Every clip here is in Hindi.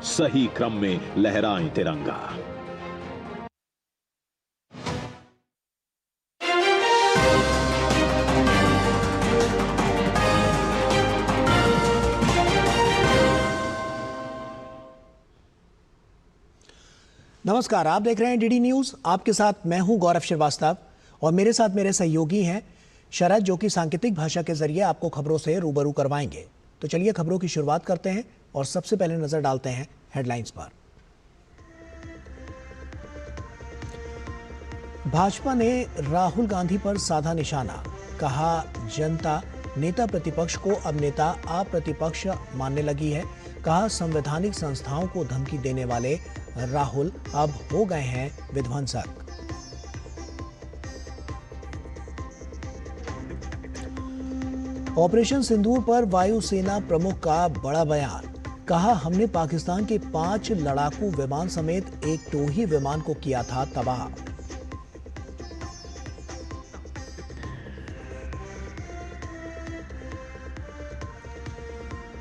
सही क्रम में लहराएं तिरंगा। नमस्कार, आप देख रहे हैं डीडी न्यूज। आपके साथ मैं हूं गौरव श्रीवास्तव और मेरे साथ मेरे सहयोगी हैं शरद, जो कि सांकेतिक भाषा के जरिए आपको खबरों से रूबरू करवाएंगे। तो चलिए खबरों की शुरुआत करते हैं और सबसे पहले नजर डालते हैं हेडलाइंस पर। भाजपा ने राहुल गांधी पर साधा निशाना, कहा जनता नेता प्रतिपक्ष को अब नेता आप प्रतिपक्ष मानने लगी है। कहा संवैधानिक संस्थाओं को धमकी देने वाले राहुल अब हो गए हैं विध्वंसक। ऑपरेशन सिंदूर पर वायुसेना प्रमुख का बड़ा बयान, कहा हमने पाकिस्तान के 5 लड़ाकू विमान समेत एक टोही विमान को किया था तबाह।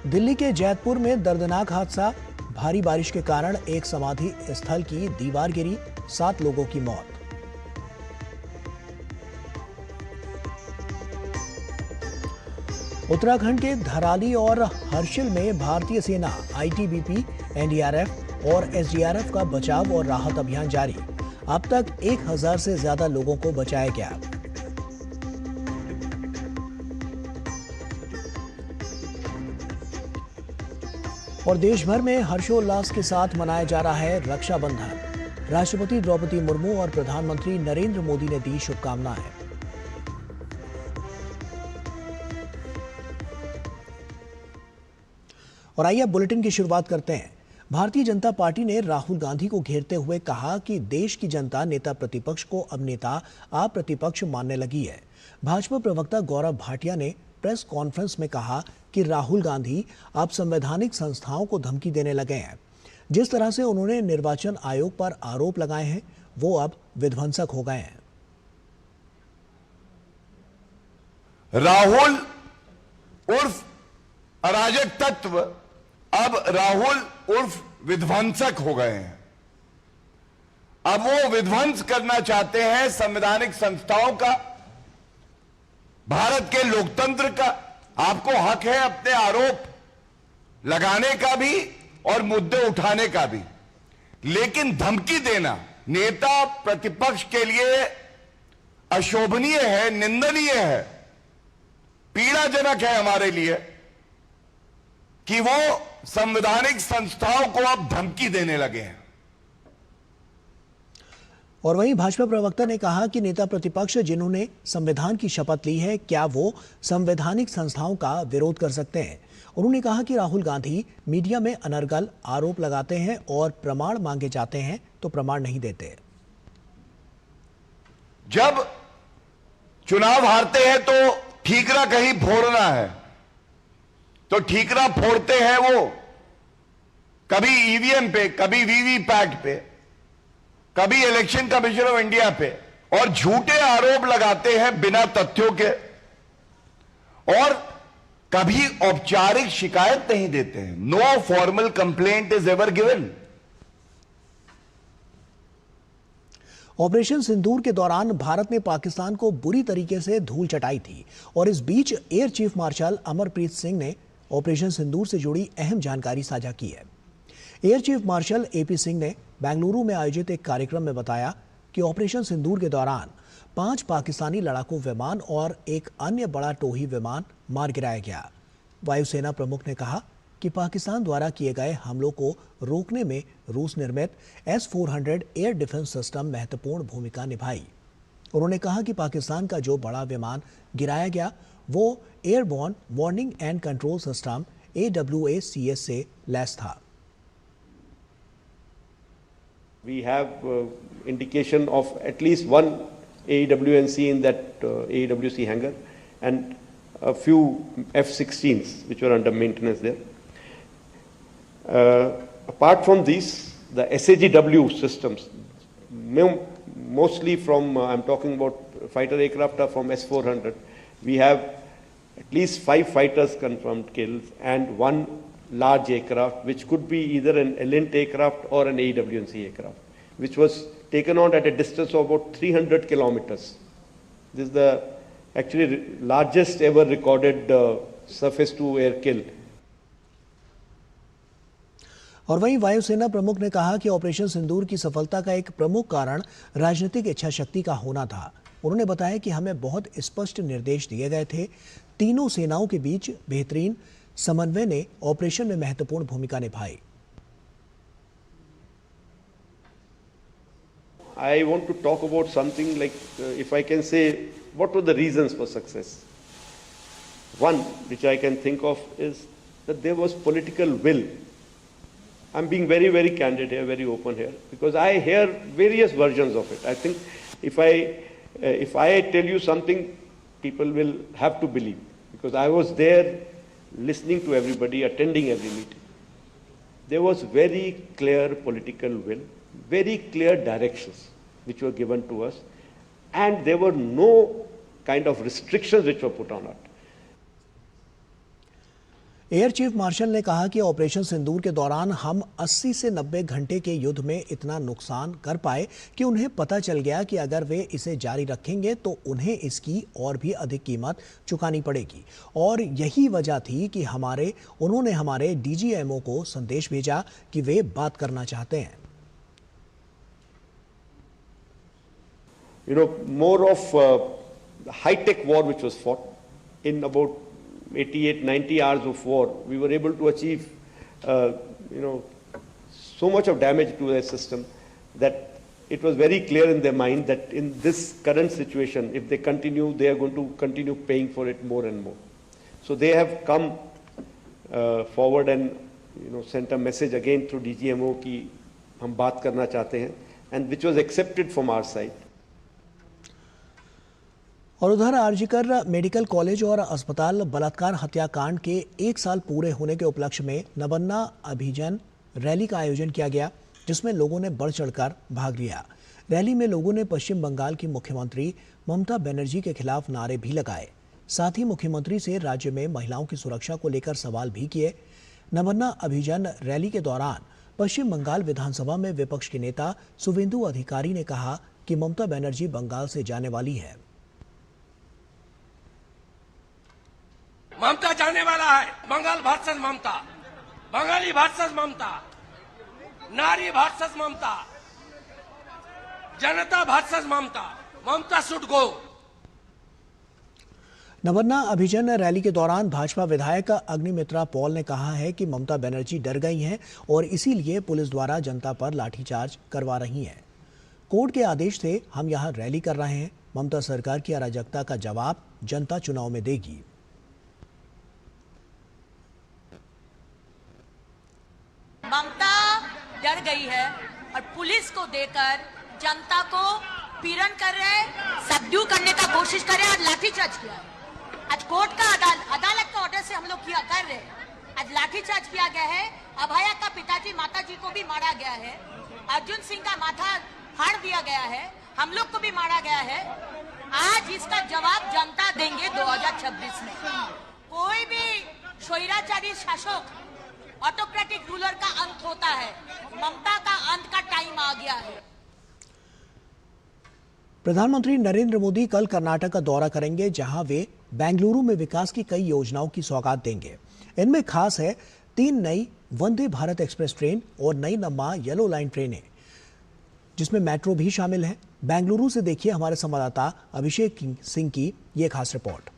दिल्ली के जैतपुर में दर्दनाक हादसा, भारी बारिश के कारण एक समाधि स्थल की दीवार गिरी, 7 लोगों की मौत। उत्तराखंड के धराली और हर्षिल में भारतीय सेना, आईटीबीपी, एनडीआरएफ और एसडीआरएफ का बचाव और राहत अभियान जारी। अब तक 1000 से ज्यादा लोगों को बचाया गया। और देश भर में हर्षोल्लास के साथ मनाया जा रहा है रक्षाबंधन। राष्ट्रपति द्रौपदी मुर्मू और प्रधानमंत्री नरेंद्र मोदी ने दी शुभकामनाएं। और आइए बुलेटिन की शुरुआत करते हैं। भारतीय जनता पार्टी ने राहुल गांधी को घेरते हुए कहा कि देश की जनता नेता प्रतिपक्ष को अब नेता आप प्रतिपक्ष मानने लगी है। भाजपा प्रवक्ता गौरव भाटिया ने प्रेस कॉन्फ्रेंस में कहा कि राहुल गांधी अब संवैधानिक संस्थाओं को धमकी देने लगे हैं। जिस तरह से उन्होंने निर्वाचन आयोग पर आरोप लगाए हैं, वो अब विध्वंसक हो गए हैं। राहुल उर्फ अराजक तत्व अब राहुल उर्फ विध्वंसक हो गए हैं। अब वो विध्वंस करना चाहते हैं संवैधानिक संस्थाओं का, भारत के लोकतंत्र का। आपको हक है अपने आरोप लगाने का भी और मुद्दे उठाने का भी, लेकिन धमकी देना नेता प्रतिपक्ष के लिए अशोभनीय है, निंदनीय है, पीड़ाजनक है हमारे लिए कि वो संवैधानिक संस्थाओं को अब धमकी देने लगे हैं। और वहीं भाजपा प्रवक्ता ने कहा कि नेता प्रतिपक्ष जिन्होंने संविधान की शपथ ली है, क्या वो संवैधानिक संस्थाओं का विरोध कर सकते हैं। उन्होंने कहा कि राहुल गांधी मीडिया में अनर्गल आरोप लगाते हैं और प्रमाण मांगे जाते हैं तो प्रमाण नहीं देते। जब चुनाव हारते हैं तो ठीकरा कहीं फोड़ना है, तो ठीकरा फोड़ते हैं वो कभी ईवीएम पे, कभी वीवीपैट पे, कभी इलेक्शन कमीशन ऑफ इंडिया पे, और झूठे आरोप लगाते हैं बिना तथ्यों के, और कभी औपचारिक शिकायत नहीं देते हैं। No formal complaint is ever given. Operation Sindoor के दौरान भारत ने पाकिस्तान को बुरी तरीके से धूल चटाई थी और इस बीच air chief marshal Amarpreet Singh ने ऑपरेशन सिंदूर से जुड़ी अहम जानकारी साझा की है। Air chief martial AP Singh ने बेंगलुरु में आयोजित एक कार्यक्रम में बताया कि ऑपरेशन सिंदूर के दौरान 5 पाकिस्तानी लड़ाकू विमान और एक अन्य बड़ा टोही विमान मार गिराया गया। वायुसेना प्रमुख ने कहा कि पाकिस्तान द्वारा किए गए हमलों को रोकने में रूस निर्मित S-400 एयर डिफेंस सिस्टम महत्वपूर्ण भूमिका निभाई। उन्होंने कहा कि पाकिस्तान का जो बड़ा विमान गिराया गया वो airborne warning and control system AWACS से लैस था। We have indication of at least one AEWNC in that AEWC hangar and a few F-16s which were under maintenance there. Apart from these, the SAGW systems, mostly from, I'm talking about fighter aircraft are from S-400. We have at least 5 fighters confirmed kills and 1 large aircraft, which could be either an Elint aircraft or an AWNC aircraft, which was taken on at a distance of about 300 kilometers. This is the actually largest ever recorded surface-to-air kill. और वहीं वायुसेना प्रमुख ने कहा कि ऑपरेशन सिंदूर की सफलता का एक प्रमुख कारण राजनीतिक इच्छा शक्ति का होना था। उन्होंने बताया कि हमें बहुत स्पष्ट निर्देश दिए गए थे। तीनों सेनाओं के बीच बेहतरीन समन्वय ने ऑपरेशन में महत्वपूर्ण भूमिका निभाई। I want to talk about something like, if I can say, what were the reasons for success? One, which I can think of, is that there was political will. I'm being very, very candid here, very open here, because I hear various versions of it. I think if I tell you something, people will have to believe, because I was there listening to everybody, attending every meeting. There was very clear political will, very clear directions which were given to us, and there were no kind of restrictions which were put on it. Air chief martial ने कहा कि ऑपरेशन सिंदूर के दौरान हम 80 से 90 घंटे के युद्ध में इतना नुकसान कर पाए कि उन्हें पता चल गया कि अगर वे इसे जारी रखेंगे तो उन्हें इसकी और भी अधिक कीमत चुकानी पड़ेगी। और यही वजह थी कि उन्होंने हमारे डीजीएमओ को संदेश भेजा कि वे बात करना चाहते हैं। You know, more of the high-tech war which was fought in about 88-90 hours of war, we were able to achieve, so much of damage to their system that it was very clear in their mind that in this current situation, if they continue, they are going to continue paying for it more and more. So they have come forward and sent a message again through DGMO कि हम बात करना चाहते हैं, and which was accepted from our side. और उधर आरजीकर मेडिकल कॉलेज और अस्पताल बलात्कार हत्याकांड के 1 साल पूरे होने के उपलक्ष्य में नवन्ना अभियान रैली का आयोजन किया गया, जिसमें लोगों ने बढ़ चढ़कर भाग लिया। रैली में लोगों ने पश्चिम बंगाल की मुख्यमंत्री ममता बनर्जी के खिलाफ नारे भी लगाए। साथ ही मुख्यमंत्री से राज्य में महिलाओं की सुरक्षा को लेकर सवाल भी किए। नवन्ना अभियान रैली के दौरान पश्चिम बंगाल विधानसभा में विपक्ष के नेता शुभेंदु अधिकारी ने कहा कि ममता बनर्जी बंगाल से जाने वाली है। ममता जाने वाला है। बंगाल वर्सेस ममता, बंगाली वर्सेस ममता, नारी versus Mamata, Janata versus Mamata. Mamata should go. नवन्ना अभियान रैली के दौरान भाजपा विधायक अग्निमित्रा पॉल ने कहा है कि ममता बनर्जी डर गई हैं और इसीलिए पुलिस द्वारा जनता पर लाठीचार्ज करवा रही हैं। कोर्ट के आदेश से हम यहां रैली कर रहे हैं। ममता सरकार की अराजकता का जवाब जनता चुनाव में देगी। ममता डर गई है और पुलिस को देकर जनता को पीड़न कर रहे हैं, सबड्यू करने का कोशिश कर रहे हैं और लाठीचार्ज किया है। आज कोर्ट का अदालत का ऑर्डर से हम लोग कर रहे हैं। आज लाठीचार्ज किया गया है। अभया का पिताजी माताजी को भी मारा गया है। अर्जुन सिंह का माथा फाड़ दिया गया है। हम लोग को भी मारा गया है। आज इसका जवाब जनता देंगे 2026 में। कोई भी स्वैराचारी शासक, ऑटोक्रेटिक रूलर का अंत होता है। ममता का अंत का टाइम आ गया है। प्रधानमंत्री नरेंद्र मोदी कल कर्नाटक का दौरा करेंगे, जहां वे बेंगलुरु में विकास की कई योजनाओं की सौगात देंगे। इनमें खास है 3 नई वंदे भारत एक्सप्रेस ट्रेन और नई नम्मा येलो लाइन ट्रेनें, जिसमें मेट्रो भी शामिल है। बेंगलुरु से देखिए हमारे संवाददाता अभिषेक सिंह की ये खास रिपोर्ट।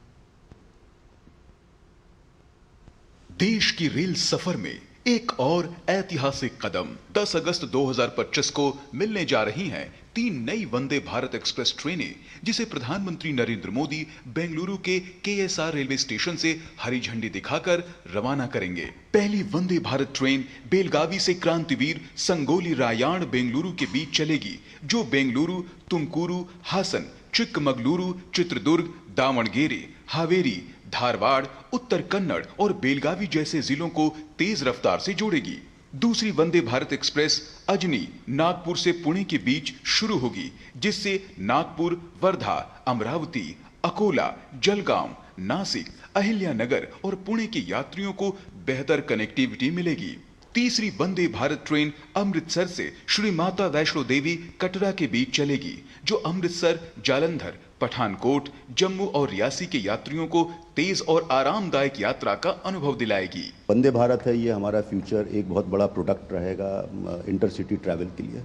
देश की रेल सफर में एक और ऐतिहासिक कदम। 10 अगस्त 2025 को मिलने जा रही हैं 3 नई वंदे भारत एक्सप्रेस ट्रेनें, जिसे प्रधानमंत्री नरेंद्र मोदी बेंगलुरु के KSR रेलवे स्टेशन से हरी झंडी दिखाकर रवाना करेंगे। पहली वंदे भारत ट्रेन बेलगावी से क्रांतिवीर संगोली रायण बेंगलुरु के बीच चलेगी, जो बेंगलुरु, तुमकुरू, हासन, चिक्कमगलुरु, चित्रदुर्ग, दावणगेरे, हावेरी, धारवाड़, उत्तर कन्नड़ और बेलगावी जैसे जिलों को तेज रफ्तार से जोड़ेगी। दूसरी वंदे भारत एक्सप्रेस अजनी, नागपुर से पुणे के बीच शुरू होगी, जिससे नागपुर, वर्धा, अमरावती, अकोला, जलगांव, नासिक, अहिल्यानगर और पुणे के यात्रियों को बेहतर कनेक्टिविटी मिलेगी। तीसरी वंदे भारत ट्रेन अमृतसर से श्री माता वैष्णो देवी कटरा के बीच चलेगी, जो अमृतसर, जालंधर, पठानकोट, जम्मू और रियासी के यात्रियों को तेज और आरामदायक यात्रा का अनुभव दिलाएगी। वंदे भारत है, ये हमारा फ्यूचर एक बहुत बड़ा प्रोडक्ट रहेगा इंटरसिटी ट्रैवल के लिए,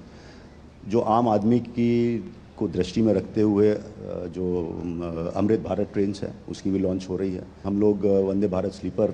जो आम आदमी की को दृष्टि में रखते हुए जो अमृत भारत ट्रेन्स है उसकी भी लॉन्च हो रही है। हम लोग वंदे भारत स्लीपर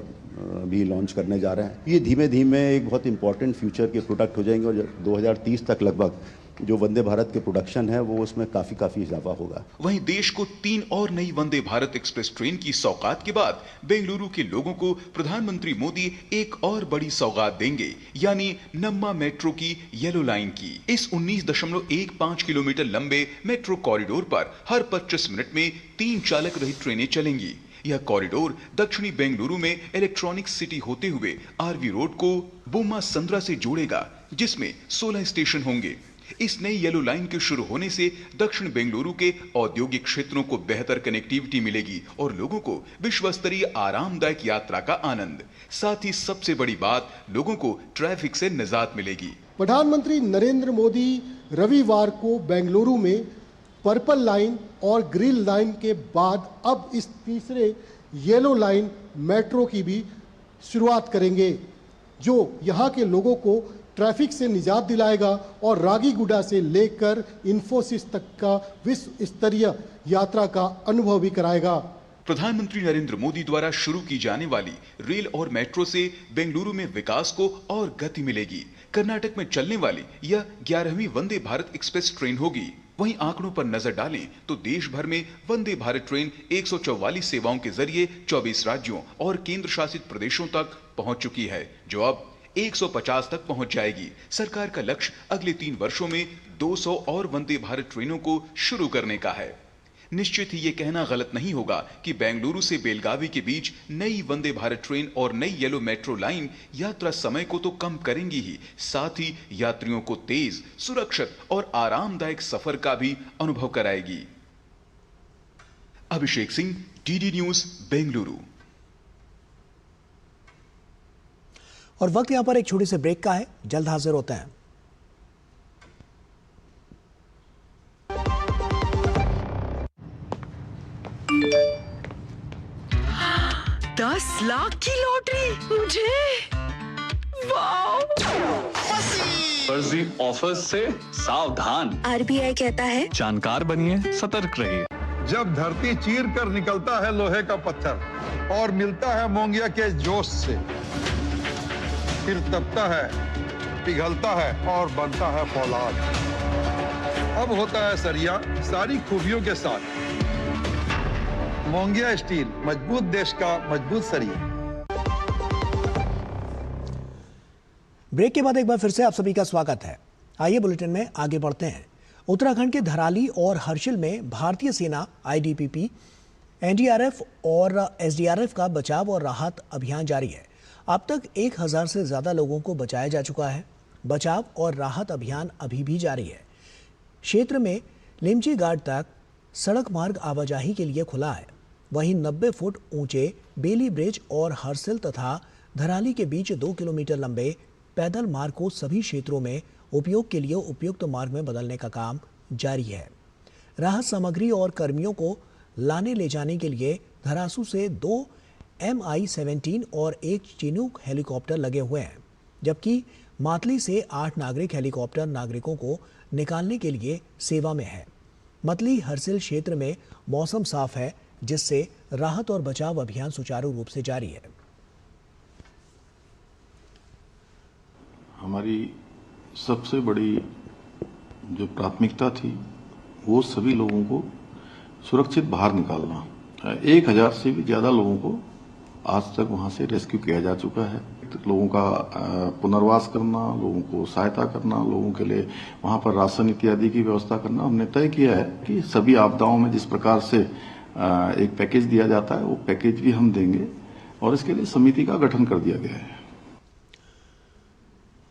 भी लॉन्च करने जा रहे हैं। ये धीमे धीमे एक बहुत इंपॉर्टेंट फ्यूचर के प्रोडक्ट हो जाएंगे और 2030 तक लगभग जो वंदे भारत के प्रोडक्शन है वो उसमें काफी इजाफा होगा। वहीं देश को 3 और नई वंदे भारत एक्सप्रेस ट्रेन की सौगात के बाद बेंगलुरु के लोगों को प्रधानमंत्री मोदी एक और बड़ी सौगात देंगे, यानी नम्मा मेट्रो की येलो लाइन की। इस 19.15 किलोमीटर लंबे मेट्रो कॉरिडोर पर हर 25 मिनट में 3 चालक रहित ट्रेनें चलेंगी। यह कॉरिडोर दक्षिणी बेंगलुरु में इलेक्ट्रॉनिक सिटी होते हुए आरवी रोड को बोम्मा संद्रा से जोड़ेगा, जिसमें 16 स्टेशन होंगे। इस नई येलो लाइन के शुरू होने से दक्षिण बेंगलुरु के औद्योगिक क्षेत्रों को बेहतर कनेक्टिविटी मिलेगी और लोगों को विश्व स्तरीय आरामदायक यात्रा का आनंद। साथ ही सबसे बड़ी बात, लोगों को ट्रैफिक से निजात मिलेगी। प्रधानमंत्री नरेंद्र मोदी रविवार को बेंगलुरु में पर्पल लाइन और ग्रीन लाइन के बाद अब इस तीसरे येलो लाइन मेट्रो की भी शुरुआत करेंगे, जो यहाँ के लोगों को ट्रैफिक से निजात दिलाएगा और रागीगुडा से लेकर इंफोसिस तक का विश्व स्तरीय यात्रा का अनुभव भी कराएगा। प्रधानमंत्री नरेंद्र मोदी द्वारा शुरू की जाने वाली रेल और मेट्रो से बेंगलुरु में विकास को और गति मिलेगी। कर्नाटक में चलने वाली यह 11वीं वंदे भारत एक्सप्रेस ट्रेन होगी। वहीं आंकड़ों पर नजर डालें तो देश भर में वंदे भारत ट्रेन 144 सेवाओं के जरिए 24 राज्यों और केंद्र शासित प्रदेशों तक पहुंच चुकी है, जो अब 150 तक पहुंच जाएगी। सरकार का लक्ष्य अगले 3 वर्षों में 200 और वंदे भारत ट्रेनों को शुरू करने का है। निश्चित ही ये कहना गलत नहीं होगा कि बेंगलुरु से बेलगावी के बीच नई वंदे भारत ट्रेन और नई येलो मेट्रो लाइन यात्रा समय को तो कम करेंगी ही, साथ ही यात्रियों को तेज, सुरक्षित और आरामदायक सफर का भी अनुभव कराएगी। Abhishek Singh, DD news, Bengaluru. और वक्त यहां पर एक छोटी से ब्रेक का है, जल्द हाजिर होते हैं। $10 लाख की लॉटरी मुझे, वाओ! फर्जी ऑफर से सावधान। RBI कहता है जानकार बनिए, सतर्क रहिए। जब धरती चीर कर निकलता है लोहे का पत्थर और मिलता है मोंगिया के जोश से, फिर तपता है, पिघलता है और बनता है फौलाद। अब होता है सरिया सारी खूबियों के साथ। मोंगिया स्टील, मजबूत देश का मजबूत सरिया। ब्रेक के बाद एक बार फिर से आप सभी का स्वागत है। आइए बुलेटिन में आगे बढ़ते हैं। उत्तराखंड के धराली और हर्षिल में भारतीय सेना, IDPP, NDRF और SDRF का बचाव और राहत अभियान जारी है। अब तक 1000 से ज्यादा लोगों को बचाया जा चुका है। बचाव और राहत अभियान अभी भी जारी है। क्षेत्र में लिमची घाट तक सड़क मार्ग आवाजाही के लिए खुला है। वहीं 90 फुट ऊंचे बेली ब्रिज और हर्षिल तथा धराली के बीच 2 किलोमीटर लंबे पैदल मार्ग को सभी क्षेत्रों में उपयोग के लिए उपयुक्त मार्ग में बदलने का काम जारी है। राहत सामग्री और कर्मियों को लाने ले जाने के लिए धरासू से 2 MI-17 और 1 चिनूक हेलीकॉप्टर लगे हुए हैं, जबकि मातली से 8 नागरिक हेलीकॉप्टर नागरिकों को निकालने के लिए सेवा में है। मतली हर्षिल क्षेत्र में मौसम साफ है, जिससे राहत और बचाव अभियान सुचारू रूप से जारी है। हमारी सबसे बड़ी जो प्राथमिकता थी वो सभी लोगों को सुरक्षित बाहर निकालना। 1000 से भी ज्यादा लोगों को आज तक वहां से रेस्क्यू किया जा चुका है। लोगों का पुनर्वास करना, लोगों को सहायता करना, लोगों के लिए वहां पर राशन इत्यादि की व्यवस्था करना। हमने तय किया है कि सभी आपदाओं में जिस प्रकार से एक पैकेज दिया जाता है वो पैकेज भी हम देंगे और इसके लिए समिति का गठन कर दिया गया है।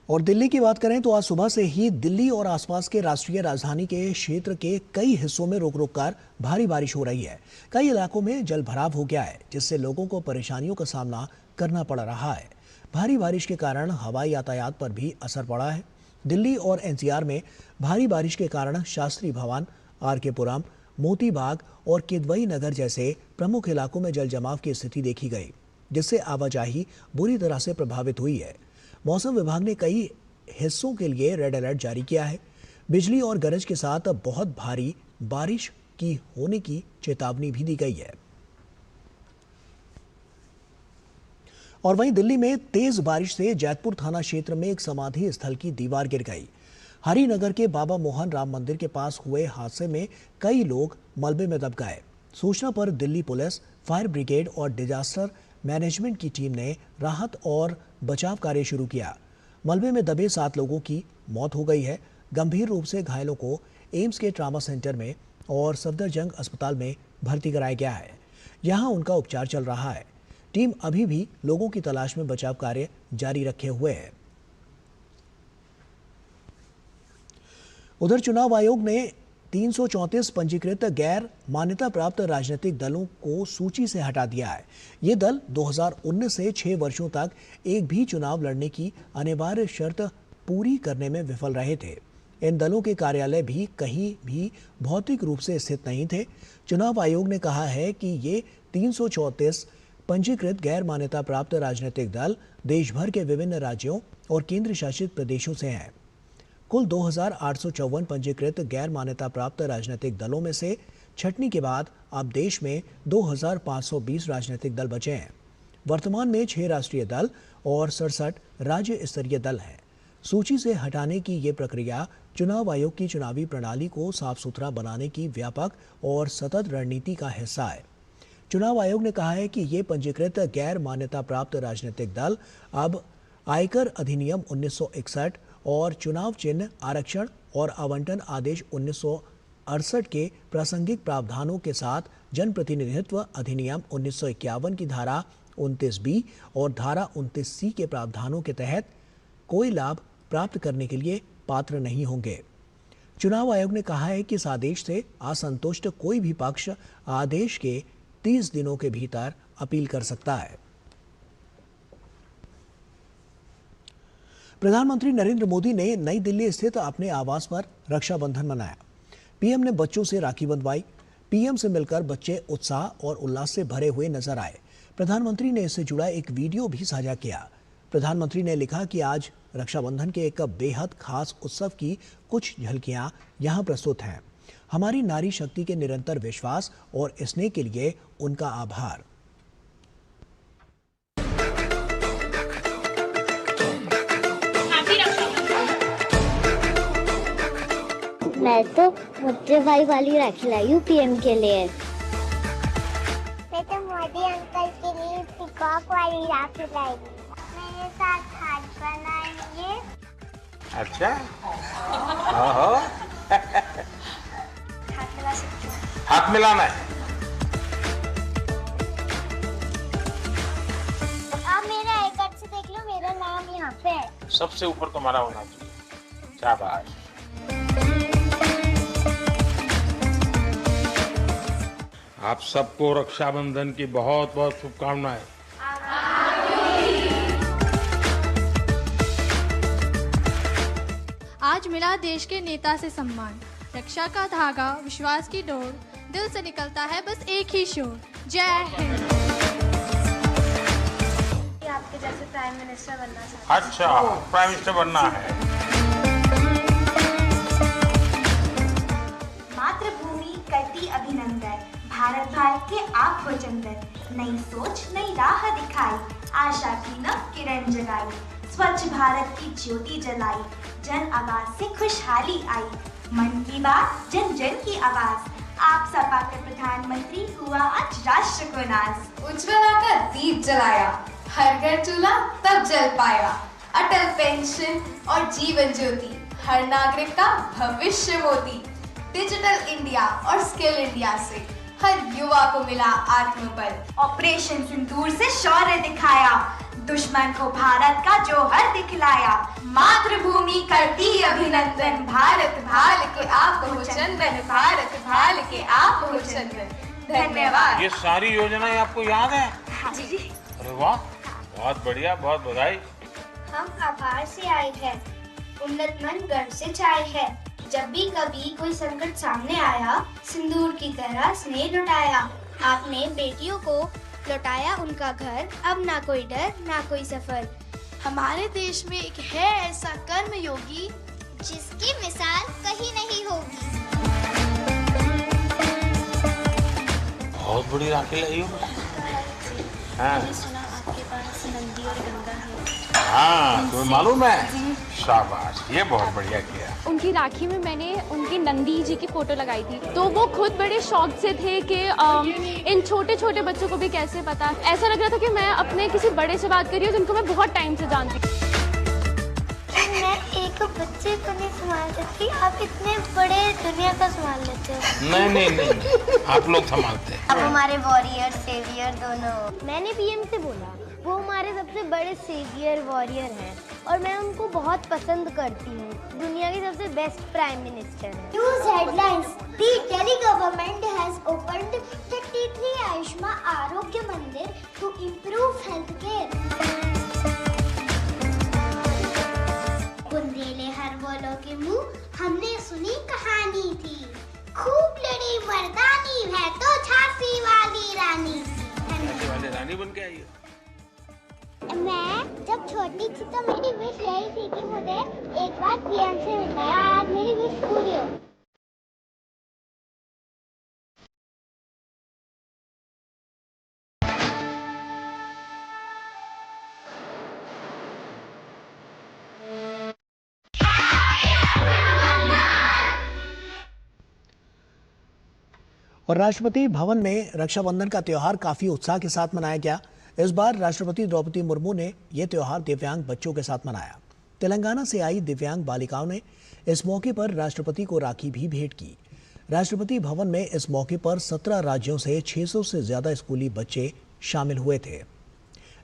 और दिल्ली की बात करें तो आज सुबह से ही दिल्ली और आसपास के राष्ट्रीय राजधानी के क्षेत्र के कई हिस्सों में रुक रुक कर भारी बारिश हो रही है। कई इलाकों में जल भराव हो गया है, जिससे लोगों को परेशानियों का सामना करना पड़ रहा है। भारी बारिश के कारण हवाई यातायात पर भी असर पड़ा है। दिल्ली और एनसीआर में भारी बारिश के कारण शास्त्री भवन, आरके पुरम, मोती बाग और किदवई नगर जैसे प्रमुख इलाकों में जल जमाव की स्थिति देखी गई, जिससे आवाजाही बुरी तरह से प्रभावित हुई है। मौसम विभाग ने कई हिस्सों के लिए रेड अलर्ट जारी किया है। बिजली और गरज के साथ बहुत भारी बारिश की होने की चेतावनी भी दी गई है। और वहीं दिल्ली में तेज बारिश से जैतपुर थाना क्षेत्र में एक समाधि स्थल की दीवार गिर गई। हरिनगर के बाबा मोहन राम मंदिर के पास हुए हादसे में कई लोग मलबे में दब गए। सूचना पर दिल्ली पुलिस, फायर ब्रिगेड और डिजास्टर मैनेजमेंट की टीम ने राहत और बचाव कार्य शुरू किया। मलबे में दबे 7 लोगों की मौत हो गई है। गंभीर रूप से घायलों को एम्स के ट्रामा सेंटर में और सफदरजंग अस्पताल में भर्ती कराया गया है। यहां उनका उपचार चल रहा है। टीम अभी भी लोगों की तलाश में बचाव कार्य जारी रखे हुए है। उधर चुनाव आयोग ने 334 पंजीकृत गैर मान्यता प्राप्त राजनीतिक दलों को सूची से हटा दिया है। ये दल 2019 से 6 वर्षों तक एक भी चुनाव लड़ने की अनिवार्य शर्त पूरी करने में विफल रहे थे। इन दलों के कार्यालय भी कहीं भी भौतिक रूप से स्थित नहीं थे। चुनाव आयोग ने कहा है कि ये 334 पंजीकृत गैर मान्यता प्राप्त राजनीतिक दल देश भर के विभिन्न राज्यों और केंद्र शासित प्रदेशों से हैं। कुल 2854 पंजीकृत गैर मान्यता प्राप्त राजनीतिक दलों में से छंटनी के बाद अब देश में 2520 राजनीतिक दल बचे हैं। वर्तमान में 6 राष्ट्रीय दल और 67 राज्य स्तरीय दल हैं। सूची से हटाने की ये प्रक्रिया चुनाव आयोग की चुनावी प्रणाली को साफ सुथरा बनाने की व्यापक और सतत रणनीति का हिस्सा है। चुनाव आयोग ने कहा है कि ये पंजीकृत गैर मान्यता प्राप्त राजनीतिक दल अब आयकर अधिनियम 1961 और चुनाव चिन्ह आरक्षण और आवंटन आदेश 1968 के प्रासंगिक प्रावधानों के साथ जनप्रतिनिधित्व अधिनियम 1951 की धारा 29B और धारा 29C के प्रावधानों के तहत कोई लाभ प्राप्त करने के लिए पात्र नहीं होंगे। चुनाव आयोग ने कहा है कि इस आदेश से असंतुष्ट कोई भी पक्ष आदेश के 30 दिनों के भीतर अपील कर सकता है। प्रधानमंत्री नरेंद्र मोदी ने नई दिल्ली स्थित अपने आवास पर रक्षाबंधन मनाया। पीएम ने बच्चों से राखी बंधवाई। पीएम से मिलकर बच्चे उत्साह और उल्लास से भरे हुए नजर आए। प्रधानमंत्री ने इससे जुड़ा एक वीडियो भी साझा किया। प्रधानमंत्री ने लिखा कि आज रक्षाबंधन के एक बेहद खास उत्सव की कुछ झलकियां यहां प्रस्तुत हैं। हमारी नारी शक्ति के निरंतर विश्वास और स्नेह के लिए उनका आभार। मैं तो मोटे भाई वाली राखी लाई हूँ पीएम के लिए। मैं तो मोदी अंकल के लिए पीकॉक वाली राखी लाई। मेरे साथ हाथ बनाएंगे। अच्छा हाँ हाथ मिला सकते हो? हाथ मिलाना है। आप मेरे आई कार्ड से देख लो, मेरा नाम यहाँ पे है। सबसे ऊपर तुम्हारा होना चाहिए। शाबाश। आप सबको रक्षाबंधन की बहुत बहुत शुभकामनाएं। आज मिला देश के नेता से सम्मान। रक्षा का धागा, विश्वास की डोर, दिल से निकलता है बस एक ही शोर। जय हिंद। आपके जैसे प्राइम मिनिस्टर बनना चाहते हैं। अच्छा, प्राइम मिनिस्टर बनना है। मातृभूमि करती अभिनंदन, भारत भारत के आप हो चंदन। नई सोच नई राह दिखाई, आशा की नव किरण जगाई। स्वच्छ भारत की ज्योति जलाई, जन आवाज से खुशहाली आई। मन की बात जन जन की आवाज, आप सपा के प्रधानमंत्री हुआ आज राष्ट्र को नाज। उज्ज्वला का दीप जलाया, हर घर चूल्हा तब जल पाया। अटल पेंशन और जीवन ज्योति, हर नागरिक का भविष्य मोती। डिजिटल इंडिया और स्किल इंडिया से हर युवा को मिला आत्मबल। ऑपरेशन सिंदूर से शौर्य दिखाया, दुश्मन को भारत का जौहर दिखलाया। मातृभूमि करती अभिनंदन, भारत भाल के आप हो चंदन। भारत भाल के आप हो चंदन। धन्यवाद। ये सारी योजनाएं आपको याद है? हाँ जी। अरे वाह, बहुत बढ़िया, बहुत बधाई। हम आभार से आए हैं, उन्नत मन गर्व से छाए है। जब भी कभी कोई संकट सामने आया, सिंदूर की तरह स्नेह लुटाया। आपने बेटियों को लौटाया उनका घर, अब ना कोई डर ना कोई सफर। हमारे देश में एक है ऐसा कर्म योगी जिसकी मिसाल कहीं नहीं होगी। बहुत बड़ी राखी लाई हो। हाँ। मैंने सुना आपके पास नंदी और गंगा है। हाँ, तुम्हें मालूम है? शाबाश, ये बहुत बढ़िया किया। उनकी राखी में मैंने उनकी नंदी जी की फोटो लगाई थी, तो वो खुद बड़े शौक से थे कि इन छोटे छोटे बच्चों को भी कैसे पता। ऐसा लग रहा था कि मैं अपने किसी बड़े से बात कर रही हूँ जिनको मैं बहुत टाइम से जानती हूँ। मैं एक बच्चे को नहीं संभाल सकती, आप इतने बड़े दुनिया का संभाल लेते हो। नहीं, आप लोग संभालते हैं। अब हमारे वॉरियर सेवियर दोनों। मैंने पीएम से बोला, वो हमारे सबसे बड़े सेवियर वॉरियर हैं और मैं उनको बहुत पसंद करती हूँ। दुनिया के सबसे बेस्ट प्राइम मिनिस्टर हैं। News headlines. The Delhi government has opened 33 Ayushman Arogya Mandir to improve health care. बुंदेले हर बोलो के मुँह, हमने सुनी कहानी थी। खूब लड़ी मर्दानी है तो झांसी वाली रानी थी। झांसी वाली रानी बन के आई है। मैं जब छोटी थी तो मेरी विश यही थी कि मुझे एक बार पीएम से मिलना है। आज मेरी विश पूरी हो। और राष्ट्रपति भवन में रक्षाबंधन का त्यौहार काफी उत्साह के साथ मनाया गया। इस बार राष्ट्रपति द्रौपदी मुर्मू ने यह त्यौहार दिव्यांग बच्चों के साथ मनाया। तेलंगाना से आई दिव्यांग बालिकाओं ने इस मौके पर राष्ट्रपति को राखी भी भेंट की। राष्ट्रपति भवन में इस मौके पर 17 राज्यों से 600 से ज्यादा स्कूली बच्चे शामिल हुए थे।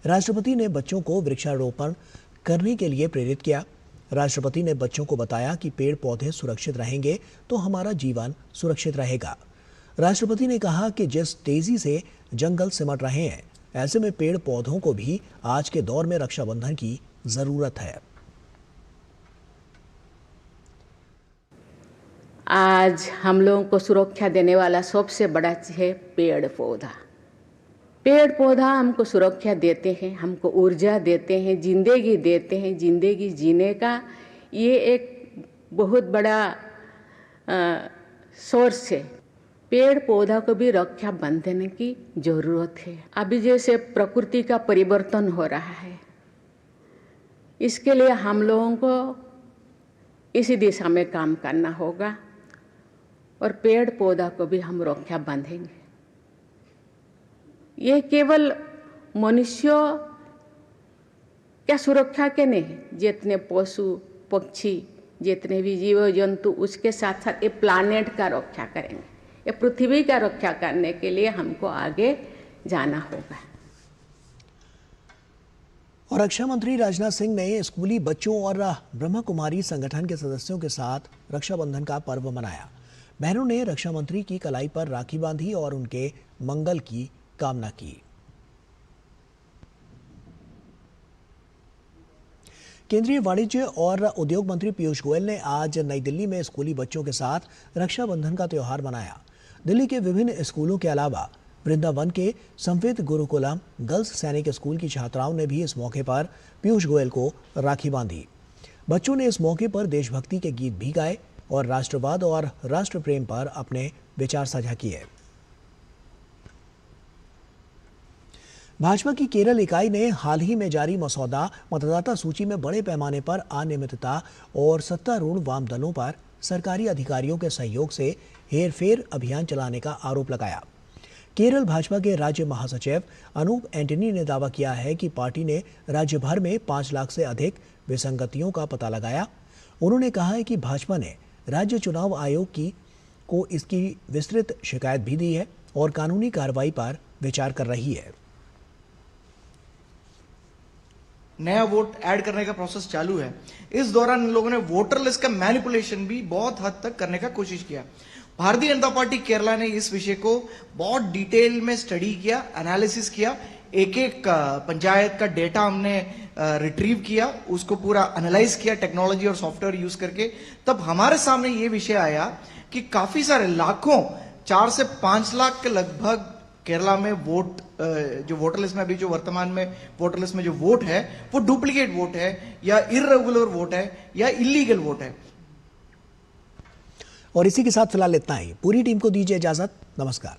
राष्ट्रपति ने बच्चों को वृक्षारोपण करने के लिए प्रेरित किया। राष्ट्रपति ने बच्चों को बताया कि पेड़ पौधे सुरक्षित रहेंगे तो हमारा जीवन सुरक्षित रहेगा। राष्ट्रपति ने कहा कि जिस तेजी से जंगल सिमट रहे हैं, ऐसे में पेड़ पौधों को भी आज के दौर में रक्षाबंधन की जरूरत है। आज हम लोगों को सुरक्षा देने वाला सबसे बड़ा चीज है पेड़ पौधा। पेड़ पौधा हमको सुरक्षा देते हैं, हमको ऊर्जा देते हैं, जिंदगी देते हैं। जिंदगी जीने का ये एक बहुत बड़ा सोर्स है। पेड़ पौधा को भी रक्षा बंधन की जरूरत है। अभी जैसे प्रकृति का परिवर्तन हो रहा है, इसके लिए हम लोगों को इसी दिशा में काम करना होगा और पेड़ पौधा को भी हम रक्षा बांधेंगे। ये केवल मनुष्यों क्या सुरक्षा के नहीं, जितने पशु पक्षी जितने भी जीव जंतु, उसके साथ साथ ये प्लानेट का रक्षा करेंगे। ये पृथ्वी का रक्षा करने के लिए हमको आगे जाना होगा। और रक्षा मंत्री राजनाथ सिंह ने स्कूली बच्चों और ब्रह्मा कुमारी संगठन के सदस्यों के साथ रक्षाबंधन का पर्व मनाया। बहनों ने रक्षा मंत्री की कलाई पर राखी बांधी और उनके मंगल की कामना की। केंद्रीय वाणिज्य और उद्योग मंत्री पीयूष गोयल ने आज नई दिल्ली में स्कूली बच्चों के साथ रक्षाबंधन का त्यौहार मनाया। दिल्ली के विभिन्न स्कूलों के अलावा वृंदावन के संवेद गुरुकुलम गर्ल्स सैनिक स्कूल की छात्राओं ने भी इस मौके पर पीयूष गोयल को राखी बांधी। बच्चों ने इस मौके पर देशभक्ति के गीत भी गाए और राष्ट्रवाद और राष्ट्र प्रेम पर अपने विचार साझा किए। भाजपा की केरल इकाई ने हाल ही में जारी मसौदा मतदाता सूची में बड़े पैमाने पर अनियमितता और सत्तारूढ़ वाम दलों पर सरकारी अधिकारियों के सहयोग से हेरफेर अभियान चलाने का आरोप लगाया। केरल भाजपा के राज्य महासचिव अनूप एंटनी ने दावा किया है कि पार्टी ने राज्य भर में 5 लाख से अधिक विसंगतियों का पता लगाया। उन्होंने कहा है कि भाजपा ने राज्य चुनाव आयोग को इसकी विस्तृत शिकायत भी दी है और कानूनी कार्रवाई पर विचार कर रही है। नया वोट ऐड करने का प्रोसेस चालू है। इस दौरान इन लोगों ने वोटर लिस्ट का मैनिपुलेशन भी बहुत हद तक करने का कोशिश किया। भारतीय जनता पार्टी केरला ने इस विषय को बहुत डिटेल में स्टडी किया, एनालिसिस किया। एक एक पंचायत का डेटा हमने रिट्रीव किया, उसको पूरा एनालाइज किया टेक्नोलॉजी और सॉफ्टवेयर यूज करके। तब हमारे सामने ये विषय आया कि काफी सारे लाखों 4 से 5 लाख के लगभग केरला में वोट जो वोटर लिस्ट में अभी जो वर्तमान में वोटर लिस्ट में जो वोट है वो डुप्लीकेट वोट है या इर्रेगुलर वोट है या इलीगल वोट है। और इसी के साथ फिलहाल इतना ही। पूरी टीम को दीजिए इजाजत। नमस्कार।